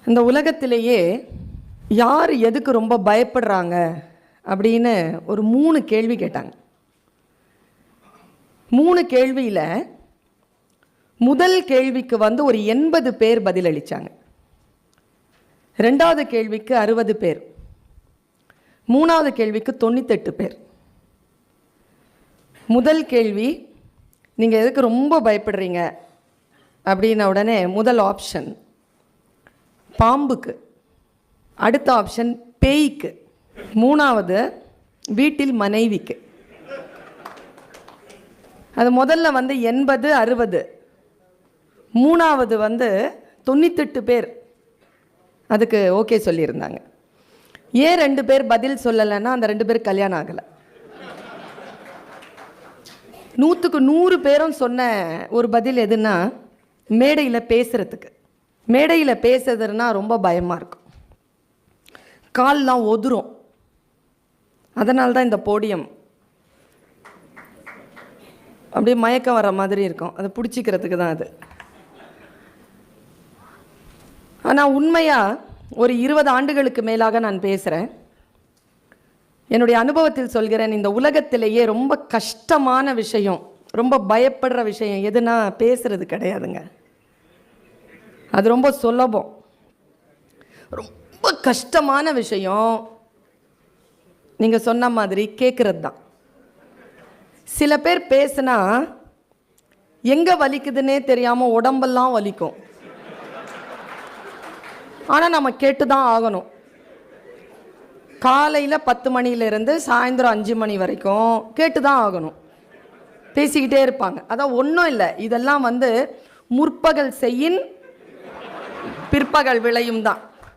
இந்த உலகத்திலேயே யார் எதுக்கு ரொம்ப பயப்படுறாங்க அப்படின்னு ஒரு 3 கேள்வி கேட்டாங்க. 3 கேள்வியில் முதல் கேள்விக்கு ஒரு 80 பேர் பதிலளித்தாங்க. 2வது கேள்விக்கு 60 பேர், 3வது கேள்விக்கு 98 பேர். முதல் கேள்வி, நீங்கள் எதுக்கு ரொம்ப பயப்படுறீங்க அப்படின்ன உடனே முதல் ஆப்ஷன் பாம்புக்கு, அடுத்த ஆப்ஷன் பேய்க்கு, 3வது வீட்டில் மனைவிக்கு. அது முதல்ல 80 60, 3வது 98 பேர் அதுக்கு ஓகே சொல்லியிருந்தாங்க. ஏன் 2 பேர் பதில் சொல்லலைன்னா அந்த 2 பேர் கல்யாணம் ஆகலை. 100க்கு 100 பேரும் சொன்ன ஒரு பதில் எதுன்னா, மேடையில் பேசுகிறதுக்கு. மேடையில் பேசுறதுன்னா ரொம்ப பயமாக இருக்கும், கால்லாம் ஒதுரும். அதனால தான் இந்த போடியம் அப்படியே மயக்கம் வர மாதிரி இருக்கும், அதை பிடிச்சிக்கிறதுக்கு தான் அது. ஆனால் உண்மையாக ஒரு 20 ஆண்டுகளுக்கு மேலாக நான் பேசுகிறேன். என்னுடைய அனுபவத்தில் சொல்கிறேன், இந்த உலகத்திலேயே ரொம்ப கஷ்டமான விஷயம், ரொம்ப பயப்படுற விஷயம் எதுனா பேசுறது கிடையாதுங்க. அது ரொம்ப சுலபம். ரொம்ப கஷ்டமான விஷயம் நீங்கள் சொன்ன மாதிரி கேட்குறது தான். சில பேர் பேசுனா எங்கே வலிக்குதுன்னே தெரியாமல் உடம்பெல்லாம் வலிக்கும். ஆனால் நம்ம கேட்டு தான் ஆகணும். காலையில் 10 மணியிலிருந்து சாயந்தரம் 5 மணி வரைக்கும் கேட்டு தான் ஆகணும். பேசிக்கிட்டே இருப்பாங்க. அதான் ஒன்றும் இல்லை, இதெல்லாம் முற்பகல் செய்யின் பிற்பகல் விளையும் தான்.